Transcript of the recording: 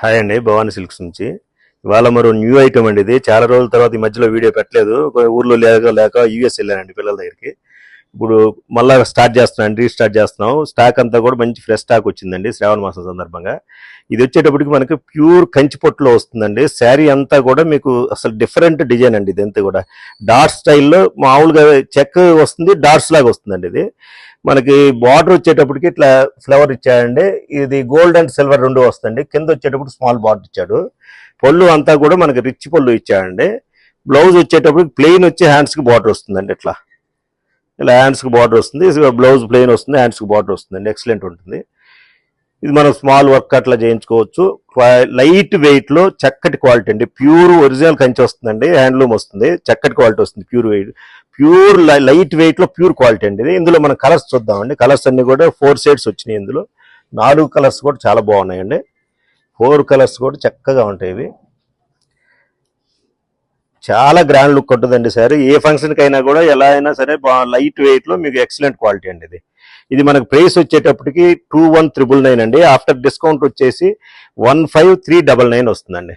Hi అండి, Bhavani silks నుంచి. ఇవాళ మరో న్యూ ఐటమ్ అండి. ఇది చాలా రోజుల తర్వాత ఈ మధ్యలో వీడియో పెట్టలేదు, ఊర్లో లేక యూఎస్ వెళ్ళానండి పిల్లల దగ్గరికి. ఇప్పుడు మళ్ళా స్టార్ట్ చేస్తున్నాను, రీస్టార్ట్ చేస్తున్నాం. స్టాక్ అంతా కూడా మంచి ఫ్రెష్ స్టాక్ వచ్చిందండి శ్రావణ మాసం సందర్భంగా. ఇది వచ్చేటప్పటికి మనకి ప్యూర్ కంచి పొట్టులో వస్తుందండి. శారీ అంతా కూడా మీకు అసలు డిఫరెంట్ డిజైన్ అండి. ఇదంతా కూడా డాట్ స్టైల్లో మామూలుగా చెక్ వస్తుంది, డాట్స్ లాగా వస్తుందండి. ఇది మనకి బార్డర్ వచ్చేటప్పటికి ఇట్లా ఫ్లవర్ ఇచ్చాడండి. ఇది గోల్డ్ అండ్ సిల్వర్ రెండు వస్తుంది. కింద వచ్చేటప్పుడు స్మాల్ బార్డర్ ఇచ్చాడు. పళ్ళు అంతా కూడా మనకి రిచ్ పళ్ళు ఇచ్చాడండి. బ్లౌజ్ వచ్చేటప్పుడు ప్లెయిన్ వచ్చి హ్యాండ్స్కి బార్డర్ వస్తుందండి. ఇట్లా ఇలా హ్యాండ్స్కి బార్డర్ వస్తుంది, బ్లౌజ్ ప్లెయిన్ వస్తుంది, హ్యాండ్స్కి బార్డర్ వస్తుందండి. ఎక్సలెంట్ ఉంటుంది. ఇది మనం స్మాల్ వర్క్ అట్లా చేయించుకోవచ్చు. లైట్ వెయిట్ లో చక్కటి క్వాలిటీ అండి. ప్యూర్ ఒరిజినల్ కంచి వస్తుందండి, హ్యాండ్లూమ్ వస్తుంది, చక్కటి క్వాలిటీ వస్తుంది. ప్యూర్ లైట్ వెయిట్ లో ప్యూర్ క్వాలిటీ అండి. ఇది ఇందులో మనం కలర్స్ చూద్దామండి. కలర్స్ అన్ని కూడా 4 షేడ్స్ వచ్చినాయి. ఇందులో 4 కలర్స్ కూడా చాలా బాగున్నాయండి. 4 కలర్స్ కూడా చక్కగా ఉంటాయి. ఇవి చాలా గ్రాండ్ లుక్ ఉంటుందండి సార్. ఏ ఫంక్షన్కి అయినా కూడా ఎలా అయినా సరే లైట్ వెయిట్ లో మీకు ఎక్సలెంట్ క్వాలిటీ అండి. ఇది మనకు ప్రైస్ వచ్చేటప్పటికి 21,999 అండి. ఆఫ్టర్ డిస్కౌంట్ వచ్చేసి 15,399 వస్తుందండి.